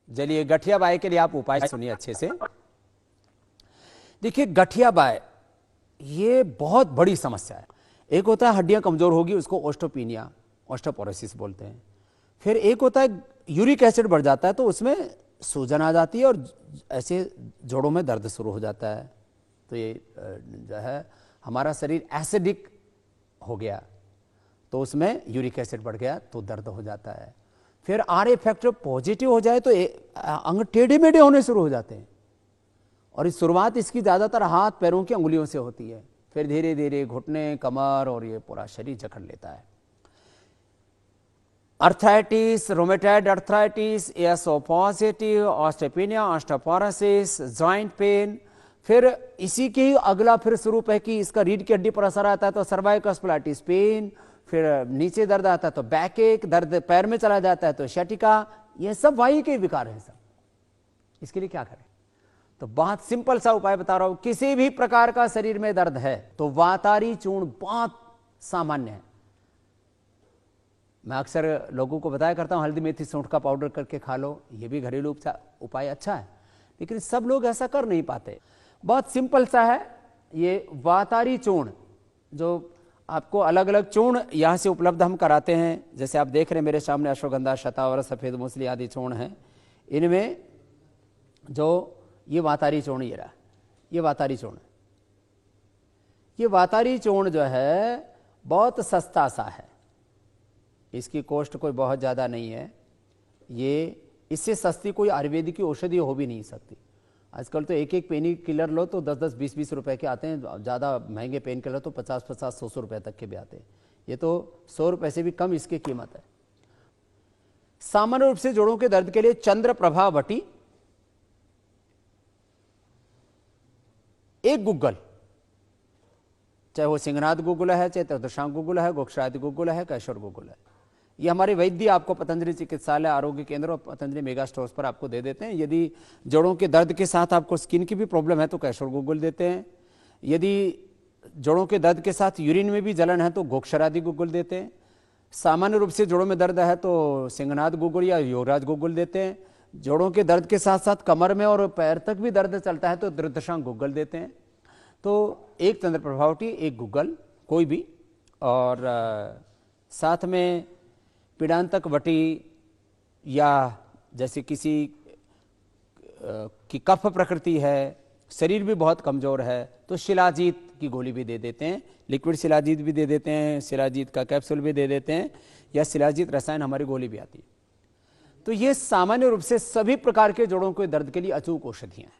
चलिए गठिया बाय के लिए आप उपाय सुनिए अच्छे से। देखिए गठिया बाय ये बहुत बड़ी समस्या है। एक होता है हड्डियां कमजोर होगी, उसको ओस्टोपीनिया, ऑस्टियोपोरोसिस बोलते हैं। फिर एक होता है यूरिक एसिड बढ़ जाता है तो उसमें सूजन आ जाती है और ऐसे जोड़ों में दर्द शुरू हो जाता है। तो ये जो है हमारा शरीर एसिडिक हो गया तो उसमें यूरिक एसिड बढ़ गया तो दर्द हो जाता है। फिर आर फैक्टर पॉजिटिव हो जाए तो अंग टेढ़े मेढ़े होने शुरू हो जाते हैं और इस शुरुआत इसकी ज़्यादातर हाथ पैरों की अंगुलियों से होती है। फिर धीरे धीरे घुटने, कमर और ये पूरा शरीर जकड़ लेता है। अर्थराइटिस, रोमेटॉइड अर्थराइटिस, एसोफॉसिटी, ऑस्टियोपेनिया, ऑस्टियोपोरोसिस, जॉइंट पेन। फिर इसी के ही अगला फिर स्वरूप है कि इसका रीढ़ की हड्डी पर असर आता है तो सर्वाइकल स्पॉन्डिलाइटिस पेन। फिर नीचे दर्द आता है तो बैक एक, दर्द पैर में चला जाता है तो शटिका। ये सब वायु के विकार हैं सब। इसके लिए क्या करें? तो बहुत सिंपल सा उपाय बता रहा हूं। किसी भी प्रकार का शरीर में दर्द है तो वातारी चूर्ण बहुत सामान्य है। मैं अक्सर लोगों को बताया करता हूं हल्दी मेथी सौंठ का पाउडर करके खा लो, ये भी घरेलू उपाय अच्छा है, लेकिन सब लोग ऐसा कर नहीं पाते। बहुत सिंपल सा है ये वातारी चूर्ण, जो आपको अलग अलग चूर्ण यहां से उपलब्ध हम कराते हैं। जैसे आप देख रहे हैं मेरे सामने अश्वगंधा, शतावर, सफेद मूसली आदि चूर्ण हैं। इनमें जो ये वातारी चूर्ण, ये रहा, ये वातारी चूर्ण। ये वातारी चूर्ण जो है बहुत सस्ता सा है, इसकी कॉस्ट कोई बहुत ज़्यादा नहीं है। ये इससे सस्ती कोई आयुर्वेदिक की औषधि हो भी नहीं सकती। आजकल तो एक एक पेन किलर लो तो 10-10, 20-20 रुपए के आते हैं। ज़्यादा महंगे पेन किलर तो 50-50, 100-100 रुपए तक के भी आते हैं। ये तो 100 रुपए से भी कम इसकी कीमत है। सामान्य रूप से जोड़ों के दर्द के लिए चंद्र प्रभा वटी, एक गुग्गल, चाहे वो सिंहनाद गुग्गुल है, चाहे त्रिदशांग गुग्गुल है, गोक्षरादि गुग्गुल है, कैशोर गुग्गुल है। ये हमारे वैद्य आपको पतंजलि चिकित्सालय, आरोग्य केंद्र और पतंजलि मेगा स्टोर्स पर आपको दे देते हैं। यदि जोड़ों के दर्द के साथ आपको स्किन की भी प्रॉब्लम है तो कैशोर गुग्गुल देते हैं। यदि जोड़ों के दर्द के साथ यूरिन में भी जलन है तो गोक्षरादि गुग्गुल देते हैं। सामान्य रूप से जोड़ों में दर्द है तो सिंहनाद गुग्गुल या योगराज गुग्गुल देते हैं। जोड़ों के दर्द के साथ साथ कमर में और पैर तक भी दर्द चलता है तो त्रिदशांग गुग्गल देते हैं। तो एक चंद्र प्रभावटी, एक गुग्गल कोई भी, और साथ में पीड़ांतक वटी, या जैसे किसी की कफ प्रकृति है, शरीर भी बहुत कमजोर है तो शिलाजीत की गोली भी दे देते हैं, लिक्विड शिलाजीत भी दे देते हैं, शिलाजीत का कैप्सूल भी दे देते हैं, या शिलाजीत रसायन हमारी गोली भी आती है। तो ये सामान्य रूप से सभी प्रकार के जोड़ों के दर्द के लिए अचूक औषधियां हैं।